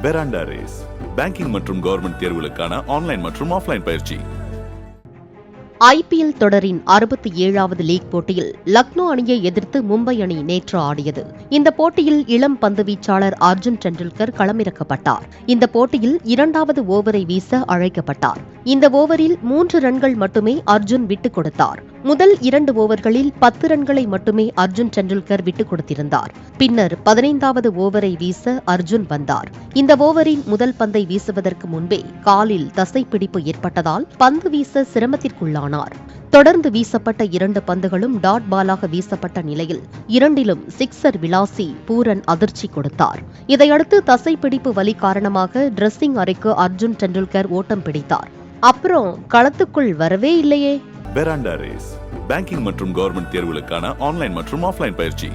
பெராண்டா race banking மற்றும் government தேர்வுகளுக்கான online மற்றும் ஆஃப்லைன் பயிற்சி. IPL தொடரின் 67வது லீக் போட்டியில் லக்னோ அணியை எதிர்த்து மும்பை அணி நேற்று ஆடியது. இந்த போட்டியில் இளம் பந்துவீச்சாளர் அர்ஜுன் டெண்டுல்கர் களமிறக்கப்பட்டார். இந்த போட்டியில் 2வது ஓவரை வீச அழைக்கப்பட்டார். இந்த ஓவரில் 3 ரன்கள் மட்டுமே அர்ஜுன் விட்டுக் கொடுத்தார். முதல் 2 ஓவர்களில் 10 ரன்களை மட்டுமே அர்ஜுன் டெண்டுல்கர் விட்டுக் கொடுத்திருந்தார். பின்னர் 15வது ஓவரை வீச அர்ஜுன் வந்தார். இந்த ஓவரின் முதல் பந்தை வீசுவதற்கு முன்பே காலில் தசைப்பிடிப்பு ஏற்பட்டதால் பந்து வீச சிரமத்திற்குள்ளானார். தொடர்ந்து வீசப்பட்ட 2 பந்துகளும் டாட் பாலாக வீசப்பட்ட நிலையில் 2லும் சிக்ஸர் விளாசி பூரன் அதிர்ச்சி கொடுத்தார். இதையடுத்து தசைப்பிடிப்பு வலி காரணமாக டிரெஸ்ஸிங் அறைக்கு அர்ஜுன் டெண்டுல்கர் ஓட்டம் பிடித்தார். அப்புறம் களத்துக்குள் வரவே இல்லையே. பெராண்டா ரேஸ் பேங்கிங் மற்றும் கவர்மெண்ட் தேர்வுகளுக்கான ஆன்லைன் மற்றும் ஆஃப்லைன் பயிற்சி.